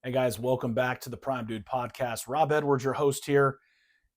Hey guys, welcome back to the Prime Dude Podcast. Rob Edwards, your host here.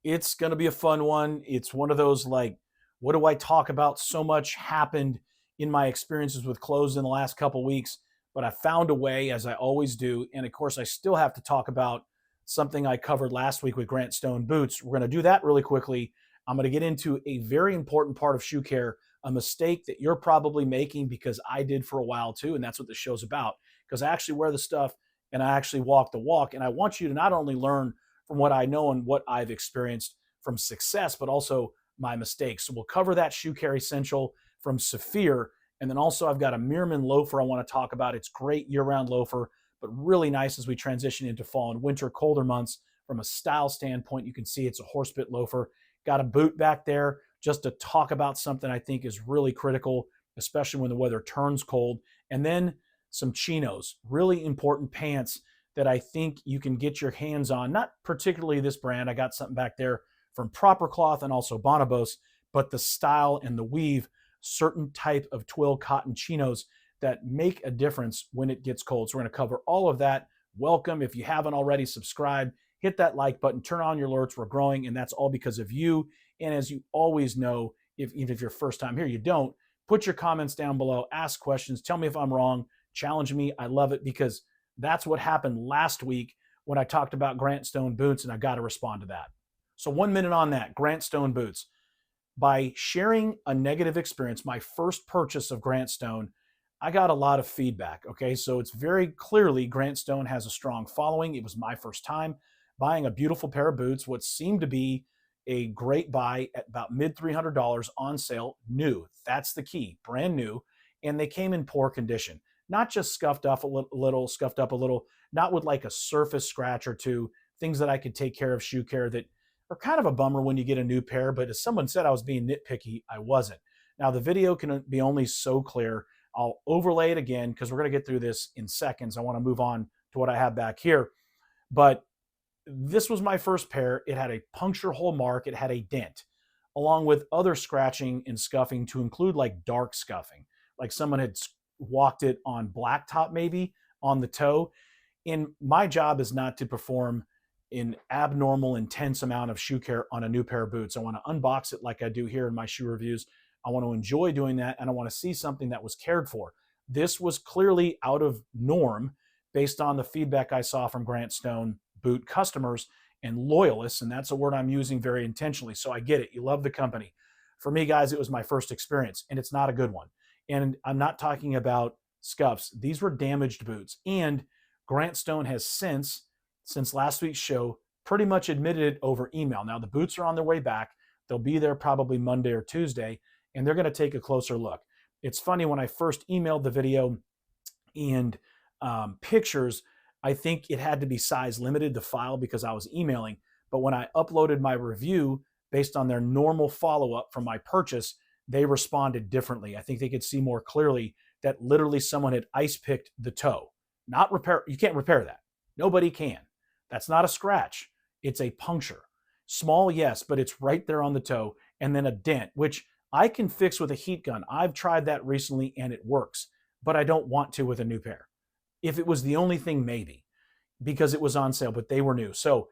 It's going to be a fun one. It's one of those what do I talk about? So much happened in my experiences with clothes in the last couple weeks, but I found a way, as I always do. And of course, I still have to talk about something I covered last week with Grant Stone boots. We're going to do that really quickly. I'm going to get into a very important part of shoe care, a mistake that you're probably making because I did for a while too. And that's what this show's about, because I actually wear the stuff and I actually walk the walk. And I want you to not only learn from what I know and what I've experienced from success, but also my mistakes. So we'll cover that shoe care essential from Saphir. And then also I've got a Meermin loafer I want to talk about. It's great year-round loafer, but really nice as we transition into fall and winter, colder months. From a style standpoint, you can see it's a horsebit loafer. Got a boot back there just to talk about something I think is really critical, especially when the weather turns cold. And then some Chinos, really important pants that I think you can get your hands on. Not particularly this brand. I got something back there from Proper Cloth and also Bonobos, but the style and the weave, certain type of twill cotton Chinos that make a difference when it gets cold. So we're going to cover all of that. Welcome. If you haven't already, subscribe, hit that like button, turn on your alerts. We're growing, and that's all because of you. And as you always know, even if you're first time here, you don't, put your comments down below, ask questions, tell me if I'm wrong, challenge me. I love it because that's what happened last week when I talked about Grant Stone boots, and I got to respond to that. So 1 minute on that, Grant Stone boots. By sharing a negative experience, my first purchase of Grant Stone, I got a lot of feedback, okay? So it's very clearly Grant Stone has a strong following. It was my first time buying a beautiful pair of boots, what seemed to be a great buy at about mid $300 on sale, new. That's the key, brand new. And they came in poor condition, not just scuffed up a little, not with like a surface scratch or two, things that I could take care of, shoe care that are kind of a bummer when you get a new pair. But as someone said I was being nitpicky, I wasn't. Now the video can be only so clear. I'll overlay it again because we're going to get through this in seconds. I want to move on to what I have back here. But this was my first pair. It had a puncture hole mark. It had a dent, along with other scratching and scuffing, to include like dark scuffing, like someone had walked it on blacktop, maybe on the toe. And my job is not to perform an abnormal, intense amount of shoe care on a new pair of boots. I want to unbox it like I do here in my shoe reviews. I want to enjoy doing that, and I want to see something that was cared for. This was clearly out of norm based on the feedback I saw from Grant Stone boot customers and loyalists, and that's a word I'm using very intentionally. So I get it. You love the company. For me, guys, it was my first experience, and it's not a good one. And I'm not talking about scuffs. These were damaged boots. And Grant Stone has since last week's show, pretty much admitted it over email. Now, the boots are on their way back. They'll be there probably Monday or Tuesday, and they're going to take a closer look. It's funny, when I first emailed the video and pictures, I think it had to be size limited, the file, because I was emailing. But when I uploaded my review based on their normal follow-up from my purchase, they responded differently. I think they could see more clearly that literally someone had ice picked the toe. Not repair. You can't repair that. Nobody can. That's not a scratch. It's a puncture. Small, yes, but it's right there on the toe. And then a dent, which I can fix with a heat gun. I've tried that recently and it works, but I don't want to with a new pair. If it was the only thing, maybe, because it was on sale, but they were new. So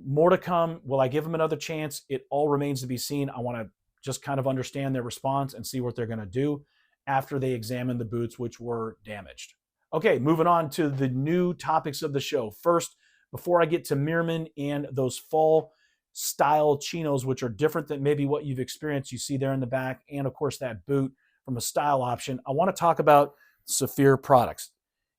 more to come. Will I give them another chance? It all remains to be seen. I want to just kind of understand their response and see what they're going to do after they examine the boots, which were damaged. Okay, moving on to the new topics of the show. First, before I get to Meermin and those fall style Chinos, which are different than maybe what you've experienced, you see there in the back, and of course that boot from a style option, I want to talk about Saphir products.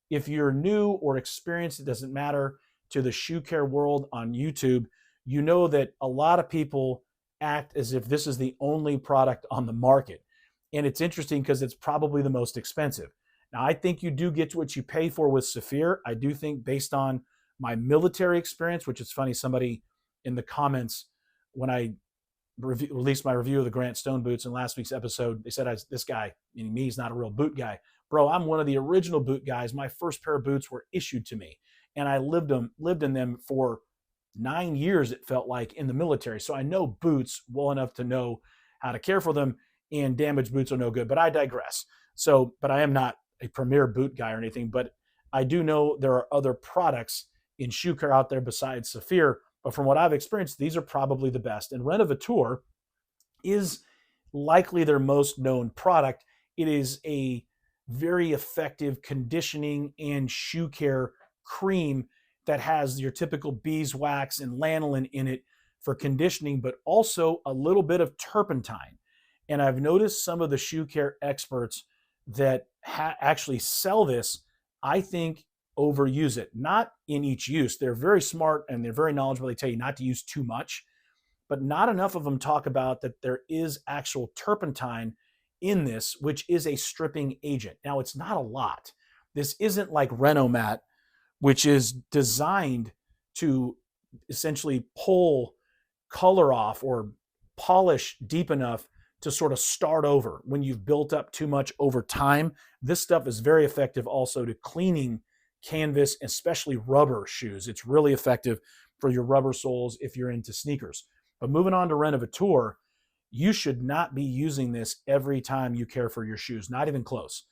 If you're new or experienced, it doesn't matter, to the shoe care world on YouTube, you know that a lot of people act as if this is the only product on the market. And it's interesting because it's probably the most expensive. Now, I think you do get what you pay for with Saphir. I do think, based on my military experience, which is funny, somebody in the comments, when I released my review of the Grant Stone boots in last week's episode, they said, this guy, meaning me, is not a real boot guy. Bro, I'm one of the original boot guys. My first pair of boots were issued to me, and I lived in them for 9 years, it felt like, in the military. So I know boots well enough to know how to care for them, and damaged boots are no good. But I digress. But I am not a premier boot guy or anything, but I do know there are other products in shoe care out there besides Saphir, but from what I've experienced, these are probably the best. And Renovateur is likely their most known product. It is a very effective conditioning and shoe care cream that has your typical beeswax and lanolin in it for conditioning, but also a little bit of turpentine. And I've noticed some of the shoe care experts that actually sell this, I think, overuse it. Not in each use. They're very smart and they're very knowledgeable. They tell you not to use too much, but not enough of them talk about that there is actual turpentine in this, which is a stripping agent. Now, it's not a lot. This isn't like Renomat, which is designed to essentially pull color off or polish deep enough to sort of start over when you've built up too much over time. This stuff is very effective also to cleaning canvas, especially rubber shoes. It's really effective for your rubber soles if you're into sneakers. But moving on to Renovateur, you should not be using this every time you care for your shoes, not even close.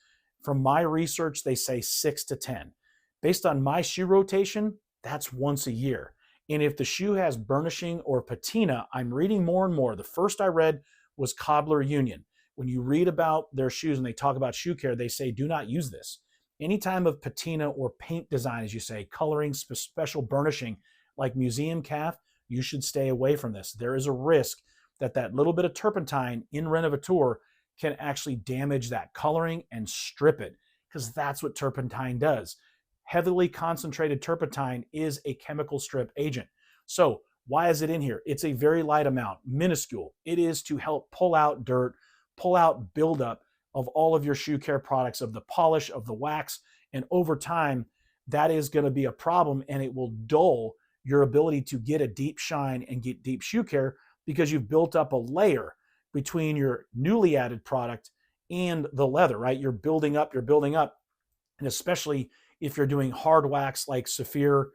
From my research, they say 6 to 10. Based on my shoe rotation, that's once a year. And if the shoe has burnishing or patina, I'm reading more and more. The first I read was Cobbler Union. When you read about their shoes and they talk about shoe care, they say do not use this. Any time of patina or paint design, as you say, coloring, special burnishing like museum calf, you should stay away from this. There is a risk that that little bit of turpentine in Renovateur can actually damage that coloring and strip it, because that's what turpentine does. Heavily concentrated turpentine is a chemical strip agent. So why is it in here? It's a very light amount, minuscule. It is to help pull out dirt, pull out buildup of all of your shoe care products, of the polish, of the wax, and over time, that is going to be a problem, and it will dull your ability to get a deep shine and get deep shoe care because you've built up a layer between your newly added product and the leather, right? You're building up, and especially if you're doing hard wax like Saphir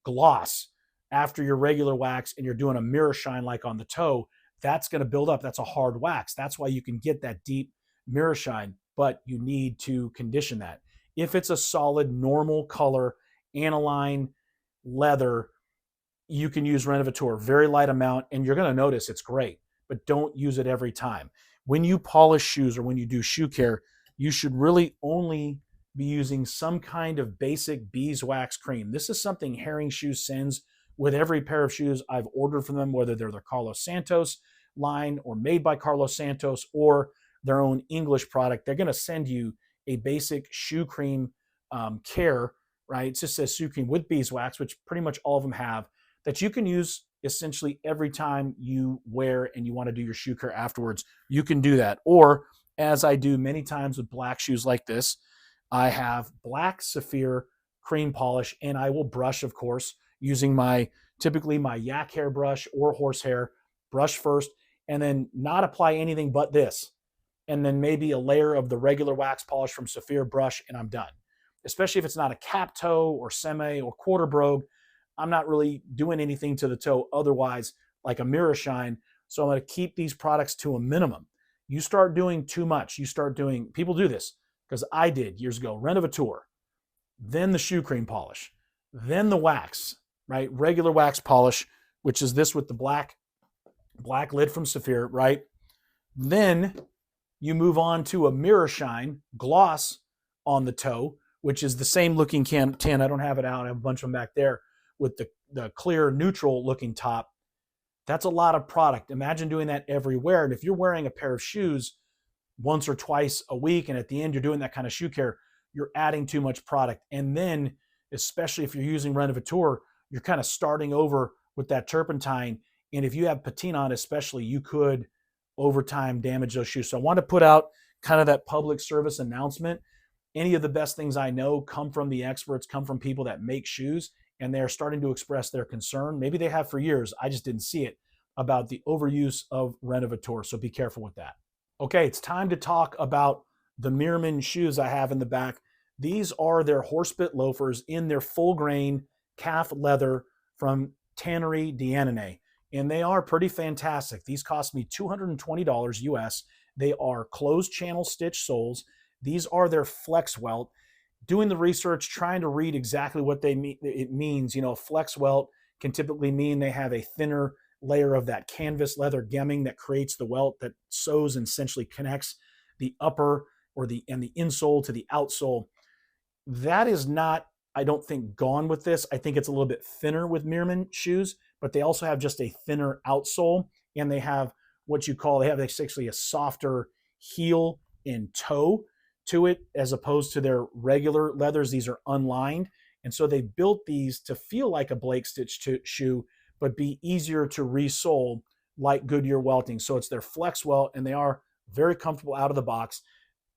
gloss after your regular wax and you're doing a mirror shine like on the toe, that's going to build up. That's a hard wax. That's why you can get that deep mirror shine, but you need to condition that. If it's a solid, normal color, aniline leather, you can use Renovateur, very light amount, and you're going to notice it's great, but don't use it every time. When you polish shoes or when you do shoe care, you should really only be using some kind of basic beeswax cream. This is something Herring Shoes sends with every pair of shoes I've ordered from them, whether they're the Carlos Santos line or made by Carlos Santos or their own English product. They're going to send you a basic shoe cream care, right? It just says shoe cream with beeswax, which pretty much all of them have, that you can use essentially every time you wear and you want to do your shoe care afterwards. You can do that. Or as I do many times with black shoes like this, I have black Saphir cream polish, and I will brush, of course, using typically my yak hair brush or horsehair brush first, and then not apply anything but this. And then maybe a layer of the regular wax polish from Saphir brush, and I'm done. Especially if it's not a cap toe or semi or quarter brogue, I'm not really doing anything to the toe otherwise, like a mirror shine. So I'm going to keep these products to a minimum. You start doing too much. People do this because I did years ago, Renovateur, then the shoe cream polish, then the wax, right? Regular wax polish, which is this with the black lid from Saphir, right? Then you move on to a mirror shine gloss on the toe, which is the same looking tin. I don't have it out. I have a bunch of them back there with the clear neutral looking top. That's a lot of product. Imagine doing that everywhere. And if you're wearing a pair of shoes once or twice a week, and at the end you're doing that kind of shoe care, you're adding too much product. And then, especially if you're using Renovateur, you're kind of starting over with that turpentine. And if you have patina on, especially, you could over time damage those shoes. So I want to put out kind of that public service announcement. Any of the best things I know come from the experts, come from people that make shoes, and they're starting to express their concern. Maybe they have for years. I just didn't see it, about the overuse of Renovateur. So be careful with that. Okay, it's time to talk about the Meermin shoes I have in the back. These are their horsebit loafers in their full grain calf leather from Tannery d'Annonay. And they are pretty fantastic. These cost me $220 US. They are closed channel stitch soles. These are their flex welt. doing the research, trying to read exactly what they mean. It means, flex welt can typically mean they have a thinner layer of that canvas leather gemming that creates the welt that sews and essentially connects the upper and the insole to the outsole. That is not, I don't think, gone with this. I think it's a little bit thinner with Meermin shoes, but they also have just a thinner outsole, and they have they have essentially a softer heel and toe to it as opposed to their regular leathers. These are unlined. And so they built these to feel like a Blake Stitch shoe, but be easier to resole like Goodyear welting. So it's their flex welt, and they are very comfortable out of the box.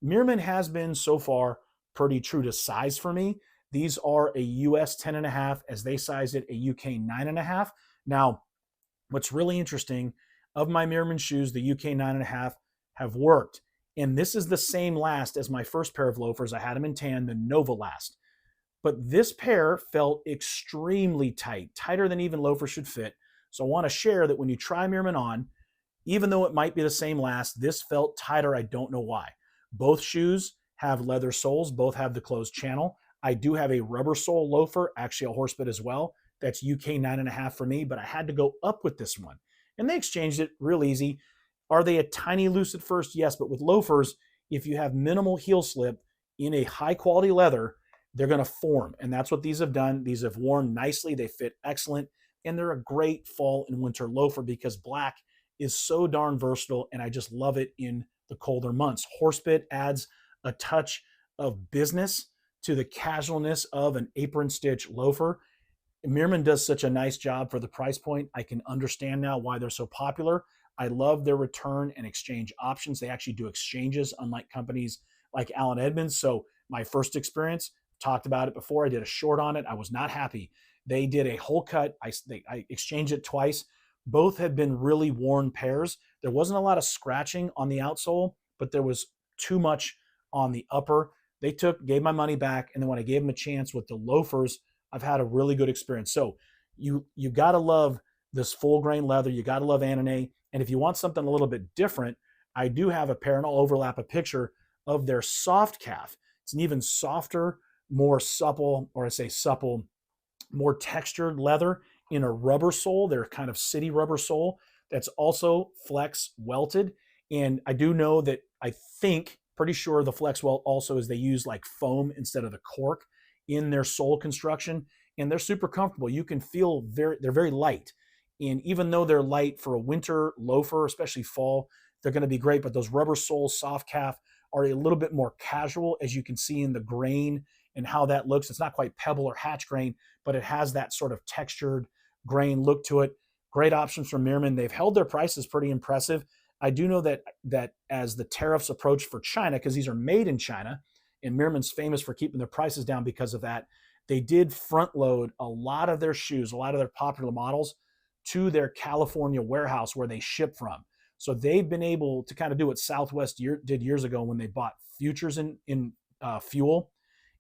Meermin has been so far pretty true to size for me. These are a US 10.5 as they size it a UK 9.5. Now, what's really interesting, of my Meermin shoes, the UK 9.5 have worked. And this is the same last as my first pair of loafers. I had them in tan, the Nova Last. But this pair felt extremely tight, tighter than even loafers should fit. So I want to share that when you try Meermin on, even though it might be the same last, this felt tighter. I don't know why. Both shoes have leather soles. Both have the closed channel. I do have a rubber sole loafer, actually a horsebit as well. That's UK 9.5 for me, but I had to go up with this one. And they exchanged it real easy. Are they a tiny loose at first? Yes, but with loafers, if you have minimal heel slip in a high quality leather, they're going to form. And that's what these have done. These have worn nicely. They fit excellent. And they're a great fall and winter loafer because black is so darn versatile. And I just love it in the colder months. Horsebit adds a touch of business to the casualness of an apron stitch loafer. Meermin does such a nice job for the price point. I can understand now why they're so popular. I love their return and exchange options. They actually do exchanges, unlike companies like Allen Edmonds. So my first experience, talked about it before, I did a short on it. I was not happy. They did a whole cut. I exchanged it twice. Both had been really worn pairs. There wasn't a lot of scratching on the outsole, but there was too much on the upper. They gave my money back, and then when I gave them a chance with the loafers, I've had a really good experience. So you got to love this full grain leather. You got to love Annonay. And if you want something a little bit different, I do have a pair, and I'll overlap a picture of their soft calf. It's an even softer, more supple, or I say supple, more textured leather in a rubber sole. They're kind of city rubber sole that's also flex welted. And I do know that pretty sure the flex welt also is they use like foam instead of the cork in their sole construction. And they're super comfortable. You can feel they're very light. And even though they're light for a winter loafer, especially fall, they're going to be great. But those rubber soles, soft calf, are a little bit more casual, as you can see in the grain and how that looks. It's not quite pebble or hatch grain, but it has that sort of textured grain look to it. Great options from Meermin. They've held their prices pretty impressive. I do know that as the tariffs approach for China, because these are made in China, and Meermin's famous for keeping their prices down because of that, they did front load a lot of their shoes, a lot of their popular models to their California warehouse where they ship from. So they've been able to kind of do what Southwest did years ago when they bought futures in fuel.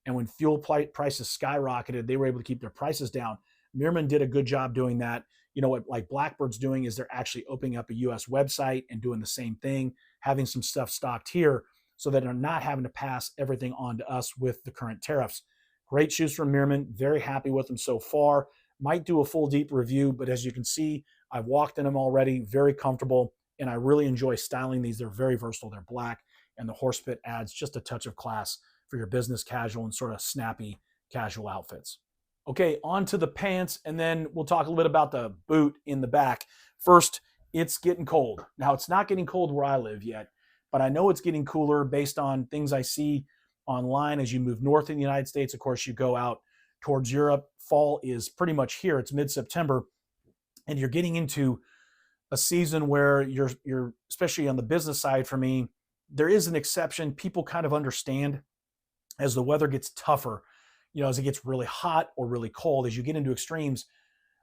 And when fuel prices skyrocketed, they were able to keep their prices down. Meermin did a good job doing that. You know what, like Blackbird's doing is they're actually opening up a US website and doing the same thing, having some stuff stocked here so that they're not having to pass everything on to us with the current tariffs. Great shoes from Meermin. Very happy with them so far. Might do a full deep review, but as you can see, I've walked in them already, very comfortable, and I really enjoy styling these. They're very versatile. They're black, and the horsebit adds just a touch of class for your business casual and sort of snappy casual outfits. Okay, on to the pants, and then we'll talk a little bit about the boot in the back. First, it's getting cold. Now, it's not getting cold where I live yet, but I know it's getting cooler based on things I see online as you move north in the United States. Of course, you go out towards Europe. Fall is pretty much here. It's mid-September, and you're getting into a season where you're especially on the business side for me, there is an exception. People kind of understand as the weather gets tougher, as it gets really hot or really cold, as you get into extremes,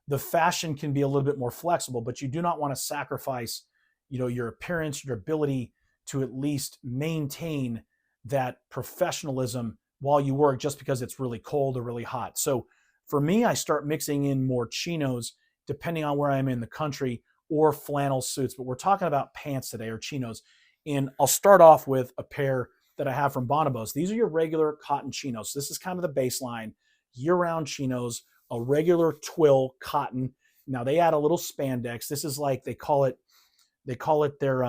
the fashion can be a little bit more flexible, but you do not want to sacrifice, your appearance, your ability to at least maintain that professionalism while you work just because it's really cold or really hot. So for me, I start mixing in more chinos depending on where I'm in the country, or flannel suits. But we're talking about pants today, or chinos. And I'll start off with a pair that I have from Bonobos. These are your regular cotton chinos. This is kind of the baseline, year-round chinos, a regular twill cotton. Now they add a little spandex. This is like, they call it their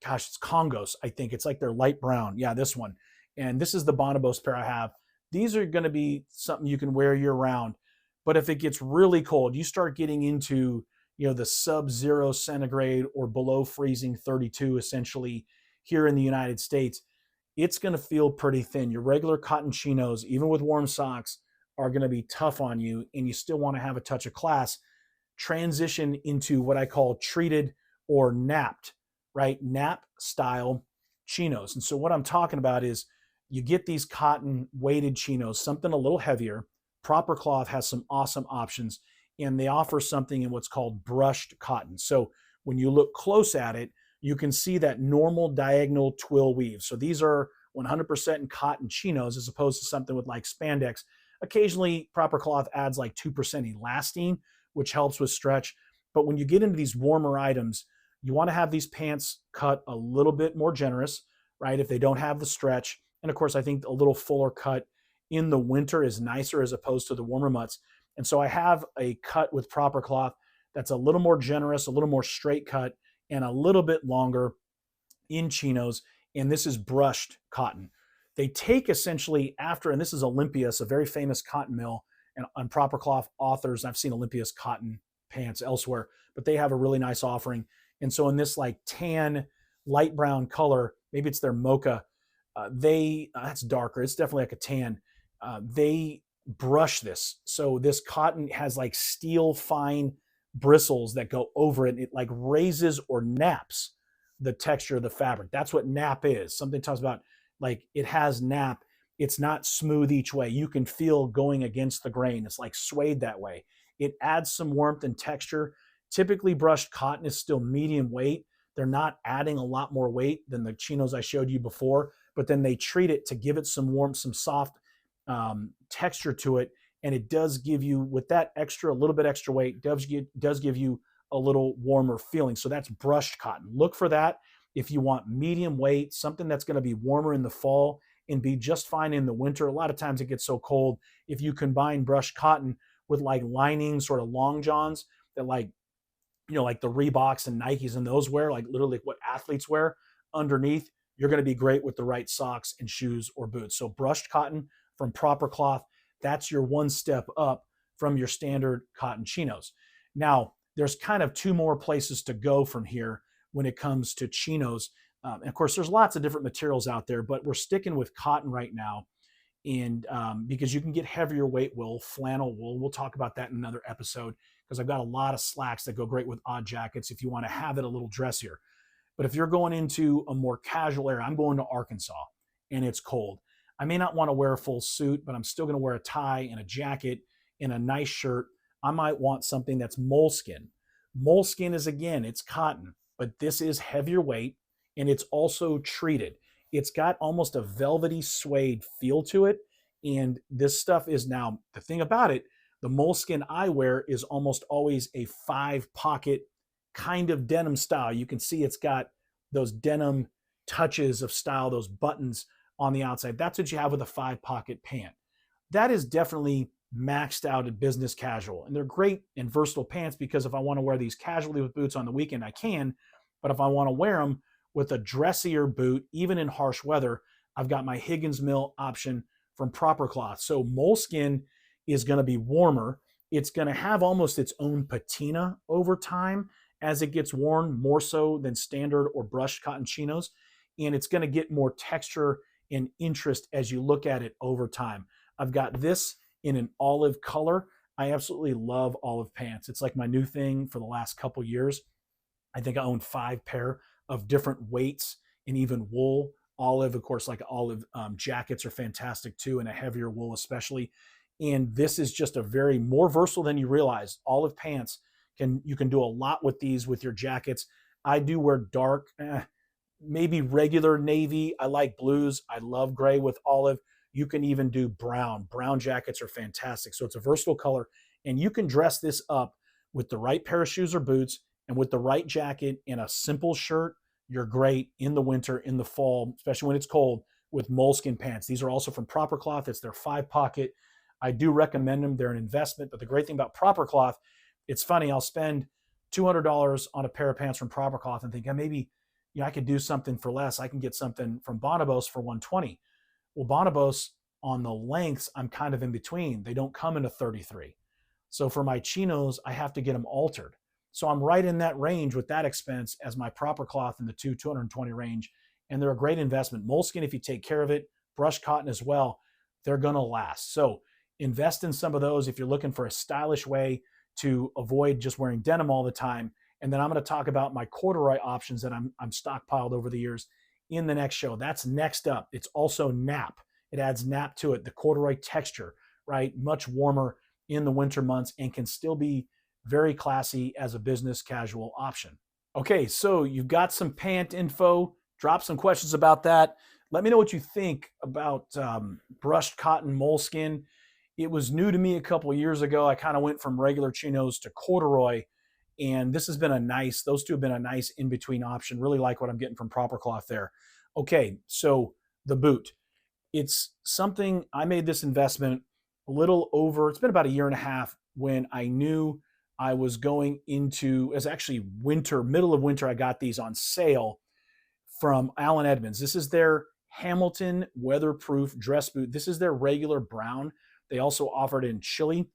gosh, it's Congos, I think. It's like their light brown. Yeah, this one. And this is the Bonobos pair I have. These are going to be something you can wear year round. But if it gets really cold, you start getting into, the sub-zero centigrade or below freezing 32 essentially here in the United States, it's going to feel pretty thin. Your regular cotton chinos, even with warm socks, are going to be tough on you, and you still want to have a touch of class. Transition into what I call treated or napped, right? Nap style chinos. And so what I'm talking about is you get these cotton weighted chinos, something a little heavier. Proper Cloth has some awesome options, and they offer something in what's called brushed cotton. So when you look close at it, you can see that normal diagonal twill weave. So these are 100% in cotton chinos as opposed to something with like spandex. Occasionally, Proper Cloth adds like 2% elastine, which helps with stretch. But when you get into these warmer items, you want to have these pants cut a little bit more generous, right? If they don't have the stretch. And of course, I think a little fuller cut in the winter is nicer as opposed to the warmer months. And so I have a cut with Proper Cloth that's a little more generous, a little more straight cut, and a little bit longer in chinos. And this is brushed cotton. They take essentially after, and this is Olympias, a very famous cotton mill, and on Proper Cloth authors, I've seen Olympias cotton pants elsewhere, but they have a really nice offering. And so in this like tan, light brown color, maybe it's their mocha, that's darker. It's definitely like a tan. They brush this. So this cotton has like steel fine bristles that go over it. It like raises or naps the texture of the fabric. That's what nap is. Something talks about like it has nap. It's not smooth each way. You can feel going against the grain. It's like suede that way. It adds some warmth and texture. Typically brushed cotton is still medium weight. They're not adding a lot more weight than the chinos I showed you before, but then they treat it to give it some warmth, some soft texture to it. And it does give you, with that extra, a little bit extra weight, does give you a little warmer feeling. So that's brushed cotton. Look for that if you want medium weight, something that's going to be warmer in the fall and be just fine in the winter. A lot of times it gets so cold. If you combine brushed cotton with like lining sort of long johns that like the Reeboks and Nikes and those wear, like literally what athletes wear underneath, you're going to be great with the right socks and shoes or boots. So brushed cotton from Proper Cloth, that's your one step up from your standard cotton chinos. Now, there's kind of two more places to go from here when it comes to chinos. And of course, there's lots of different materials out there, but we're sticking with cotton right now. And because you can get heavier weight wool, flannel wool. We'll talk about that in another episode because I've got a lot of slacks that go great with odd jackets if you want to have it a little dressier. But if you're going into a more casual area, I'm going to Arkansas and it's cold. I may not want to wear a full suit, but I'm still going to wear a tie and a jacket and a nice shirt. I might want something that's moleskin. Moleskin is, again, it's cotton, but this is heavier weight and it's also treated. It's got almost a velvety suede feel to it. And this stuff is, now, the thing about it, the moleskin I wear is almost always a 5-pocket kind of denim style. You can see it's got those denim touches of style, those buttons on the outside. That's what you have with a 5-pocket pant. That is definitely maxed out at business casual. And they're great and versatile pants because if I want to wear these casually with boots on the weekend, I can. But if I want to wear them with a dressier boot, even in harsh weather, I've got my Higgins Mill option from Proper Cloth. So moleskin is going to be warmer. It's going to have almost its own patina over time as it gets worn, more so than standard or brushed cotton chinos. And it's going to get more texture and interest as you look at it over time. I've got this in an olive color. I absolutely love olive pants. It's like my new thing for the last couple years. I think I own 5 pair of different weights and even wool. Olive, of course, like olive jackets are fantastic too, and a heavier wool especially. And this is just a very more versatile than you realize. Olive pants, you can do a lot with these with your jackets. I do wear dark, maybe regular navy. I like blues. I love gray with olive. You can even do brown. Brown jackets are fantastic. So it's a versatile color. And you can dress this up with the right pair of shoes or boots and with the right jacket and a simple shirt. You're great in the winter, in the fall, especially when it's cold, with Moleskin pants. These are also from Proper Cloth. It's their 5-pocket. I do recommend them. They're an investment. But the great thing about Proper Cloth, it's funny, I'll spend $200 on a pair of pants from Proper Cloth and think, maybe I could do something for less. I can get something from Bonobos for $120. Well, Bonobos on the lengths, I'm kind of in between. They don't come in a 33. So for my chinos, I have to get them altered. So I'm right in that range with that expense as my Proper Cloth in the 220 range. And they're a great investment. Moleskin, if you take care of it, brushed cotton as well, they're going to last. So invest in some of those if you're looking for a stylish way to avoid just wearing denim all the time. And then I'm going to talk about my corduroy options that I'm stockpiled over the years in the next show. That's next up. It's also nap. It adds nap to it, the corduroy texture, right? Much warmer in the winter months and can still be very classy as a business casual option. Okay, so you've got some pant info. Drop some questions about that. Let me know what you think about brushed cotton Moleskin. It was new to me a couple of years ago. I kind of went from regular chinos to corduroy, and those two have been a nice in-between option. Really like what I'm getting from Proper Cloth there. Okay, so the boot. It's something, I made this investment it's been about a year and a half when I knew I was going into, it's actually winter, middle of winter, I got these on sale from Edmonds. This is their Hamilton weatherproof dress boot. This is their regular brown. They also offer it in chili.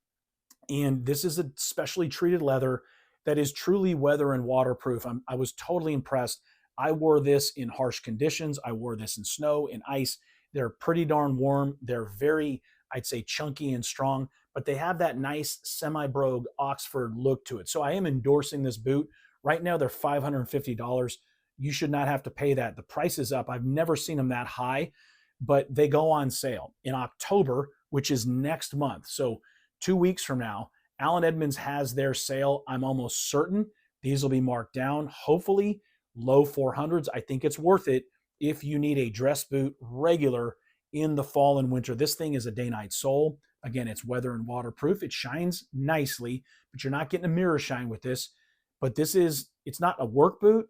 And this is a specially treated leather that is truly weather and waterproof. I was totally impressed. I wore this in harsh conditions. I wore this in snow, in ice. They're pretty darn warm. They're very, I'd say, chunky and strong, but they have that nice semi-brogue Oxford look to it. So I am endorsing this boot. Right now, they're $550. You should not have to pay that. The price is up. I've never seen them that high, but they go on sale in October, which is next month. So 2 weeks from now, Edmonds has their sale. I'm almost certain these will be marked down. Hopefully, low 400s. I think it's worth it if you need a dress boot regular in the fall and winter. This thing is a day-night sole. Again, it's weather and waterproof. It shines nicely, but you're not getting a mirror shine with this. But it's not a work boot,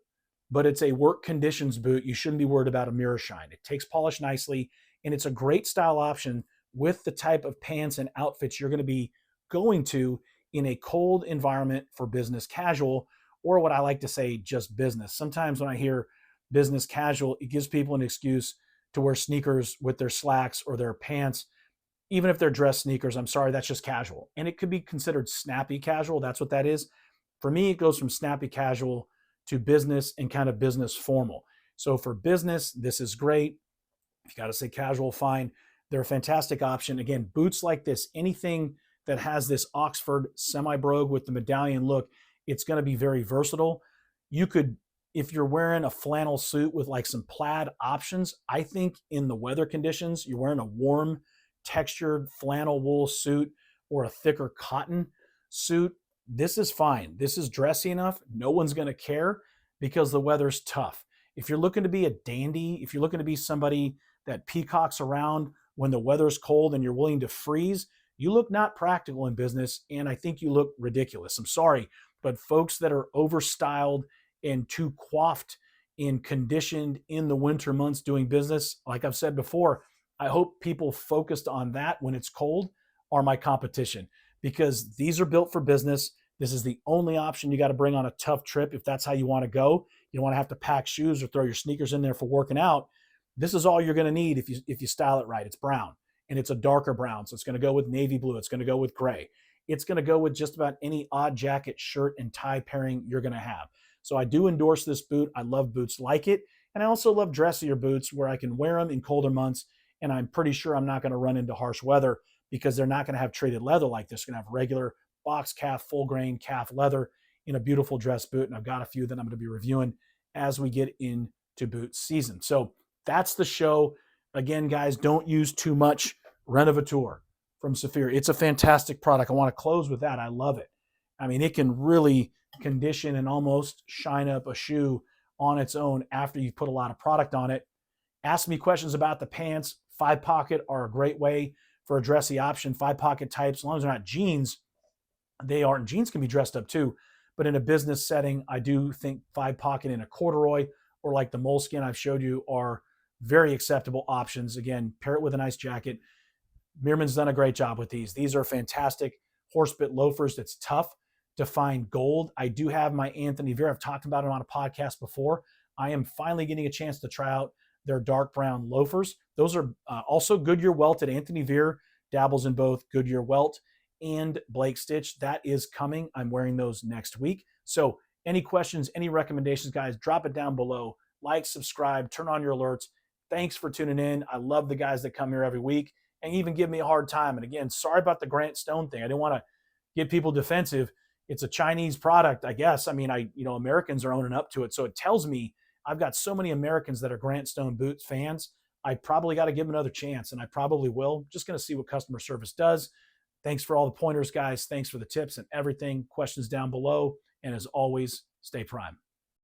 but it's a work conditions boot. You shouldn't be worried about a mirror shine. It takes polish nicely, and it's a great style option with the type of pants and outfits you're going to be going to in a cold environment for business casual, or what I like to say, just business. Sometimes when I hear business casual, it gives people an excuse to wear sneakers with their slacks or their pants. Even if they're dress sneakers, I'm sorry, that's just casual. And it could be considered snappy casual. That's what that is. For me, it goes from snappy casual to business and kind of business formal. So for business, this is great. If you got to say casual, fine. They're a fantastic option. Again, boots like this, anything that has this Oxford semi-brogue with the medallion look, it's going to be very versatile. You could, if you're wearing a flannel suit with like some plaid options, I think in the weather conditions, you're wearing a warm, textured flannel wool suit or a thicker cotton suit, this is fine. This is dressy enough. No one's going to care because the weather's tough. If you're looking to be a dandy, if you're looking to be somebody that peacocks around when the weather's cold and you're willing to freeze, you look not practical in business, and I think you look ridiculous. I'm sorry, but folks that are overstyled and too coiffed and conditioned in the winter months doing business, like I've said before, I hope people focused on that when it's cold are my competition, because these are built for business. This is the only option you got to bring on a tough trip if that's how you want to go. You don't want to have to pack shoes or throw your sneakers in there for working out. This is all you're going to need if you style it right. It's brown, and it's a darker brown, so it's going to go with navy blue. It's going to go with gray. It's going to go with just about any odd jacket, shirt, and tie pairing you're going to have. So I do endorse this boot. I love boots like it, and I also love dressier boots where I can wear them in colder months, and I'm pretty sure I'm not going to run into harsh weather because they're not going to have treated leather like this. They're going to have regular box calf, full grain calf leather in a beautiful dress boot, and I've got a few that I'm going to be reviewing as we get into boot season. So that's the show. Again, guys, don't use too much Renovateur from Saphir. It's a fantastic product. I want to close with that. I love it. I mean, it can really condition and almost shine up a shoe on its own after you put a lot of product on it. Ask me questions about the pants. 5-pocket are a great way for a dressy option. 5-pocket types, as long as they're not jeans, they are. And jeans can be dressed up too. But in a business setting, I do think 5-pocket in a corduroy or like the Moleskin I've showed you are very acceptable options. Again, pair it with a nice jacket. Meermin's done a great job with these. These are fantastic horsebit loafers. It's tough to find gold. I do have my Anthony Veer. I've talked about it on a podcast before. I am finally getting a chance to try out their dark brown loafers. Those are also Goodyear Welt at Anthony Veer. Dabbles in both Goodyear Welt and Blake Stitch. That is coming. I'm wearing those next week. So any questions, any recommendations, guys, drop it down below. Like, subscribe, turn on your alerts. Thanks for tuning in. I love the guys that come here every week and even give me a hard time. And again, sorry about the Grant Stone thing. I didn't want to get people defensive. It's a Chinese product, I guess. I mean, Americans are owning up to it. So it tells me I've got so many Americans that are Grant Stone boots fans. I probably got to give them another chance, and I probably will. Just going to see what customer service does. Thanks for all the pointers, guys. Thanks for the tips and everything. Questions down below. And as always, stay prime.